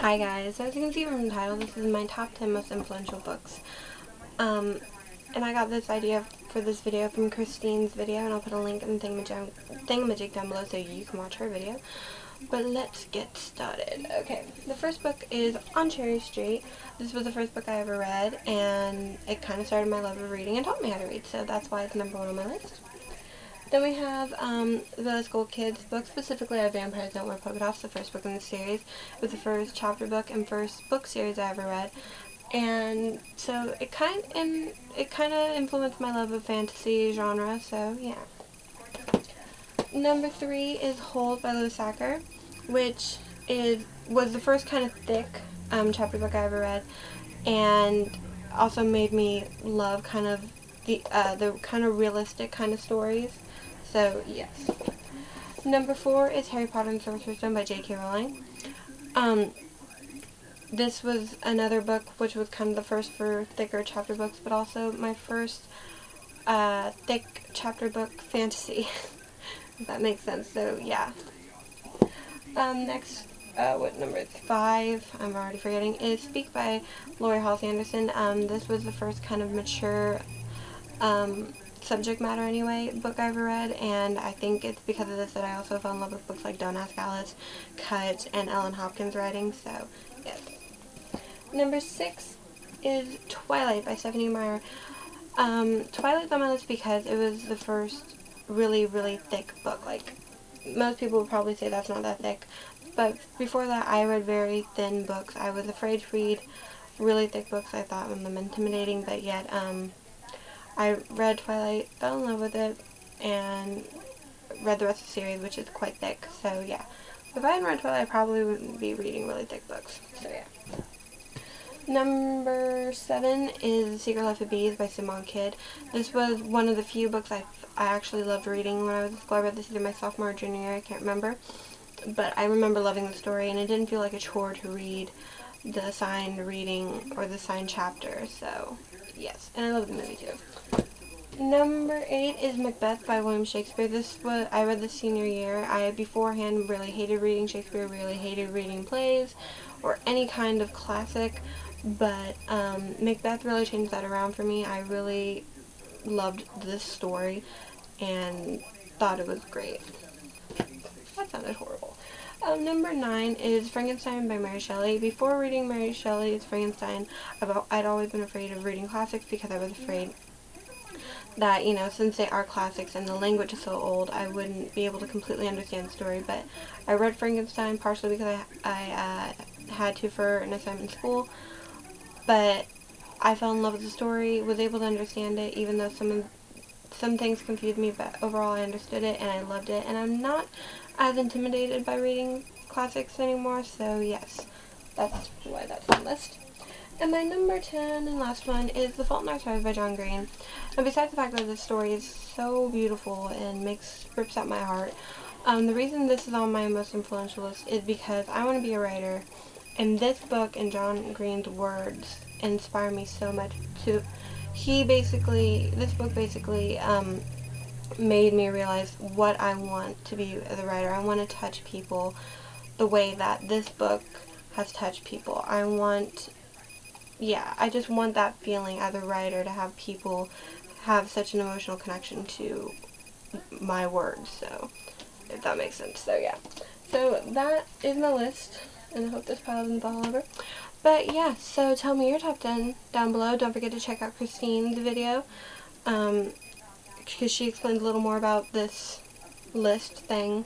Hi guys, as you can see from the title, this is my top 10 most influential books. And I got this idea for this video from Christine's video, and I'll put a link in the thingamajig down below so you can watch her video. But let's get started. Okay, the first book is On Cherry Street. This was the first book I ever read, and it kind of started my love of reading and taught me how to read, so that's why it's number 1 on my list. Then we have the School Kids book, specifically Vampires Don't Wear Polka Dots, the first book in the series. It was the first chapter book and first book series I ever read, and so it kind of influenced my love of fantasy genre. So yeah. Number 3 is Hold by Louis Sachar, which was the first kind of thick chapter book I ever read, and also made me love kind of the kind of realistic kind of stories. So yes. Number 4 is Harry Potter and the Sorcerer's Stone by J.K. Rowling. This was another book which was kind of the first for thicker chapter books, but also my first thick chapter book fantasy. If that makes sense. So yeah. Next, what number 5, I'm already forgetting, is Speak by Lori Halsey Anderson. This was the first kind of mature subject matter anyway book I ever read, and I think it's because of this that I also fell in love with books like Don't Ask Alice, Cut, and Ellen Hopkins writing, so yes. Number 6 is Twilight by Stephanie Meyer. Twilight's on my list because it was the first really, really thick book. Like, most people would probably say that's not that thick, but before that I read very thin books. I was afraid to read really thick books. I thought them intimidating, but yet I read Twilight, fell in love with it, and read the rest of the series, which is quite thick. So yeah, if I hadn't read Twilight, I probably wouldn't be reading really thick books. So yeah. Number 7 is The Secret Life of Bees by Simone Kidd. This was one of the few books I actually loved reading when I was in school. I read this either my sophomore or junior year, I can't remember. But I remember loving the story, and it didn't feel like a chore to read the assigned reading or the assigned chapter. So yes, and I love the movie too. Number 8 is Macbeth by William Shakespeare. I read this senior year. I beforehand really hated reading Shakespeare, really hated reading plays or any kind of classic, but Macbeth really changed that around for me. I really loved this story and thought it was great. That sounded horrible. Number 9 is Frankenstein by Mary Shelley. Before reading Mary Shelley's Frankenstein, I'd always been afraid of reading classics because I was afraid that, since they are classics and the language is so old, I wouldn't be able to completely understand the story. But I read Frankenstein partially because I had to for an assignment in school, but I fell in love with the story, was able to understand it, even though some things confused me, but overall I understood it and I loved it, and I'm not as intimidated by reading classics anymore, so yes, that's why that's on the list. And my number 10 and last one is The Fault in Our Stars by John Green. And besides the fact that this story is so beautiful and rips out my heart, the reason this is on my most influential list is because I want to be a writer, and this book and John Green's words inspire me so much to. This book basically made me realize what I want to be as a writer. I want to touch people the way that this book has touched people. I just want that feeling as a writer, to have people have such an emotional connection to my words, so if that makes sense. So yeah, so that is my list, and I hope this pile isn't all over. But yeah, so tell me your top 10 down below. Don't forget to check out Christine's video, because she explains a little more about this list thing.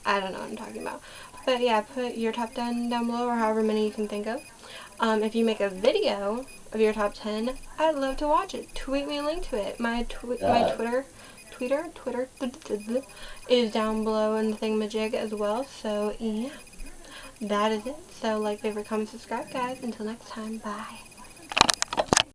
I don't know what I'm talking about. But yeah, put your top 10 down below, or however many you can think of. If you make a video of your top 10, I'd love to watch it. Tweet me a link to it. My Twitter is down below in the thingamajig as well. So yeah, that is it. So like, favorite, comment, subscribe, guys. Until next time, bye.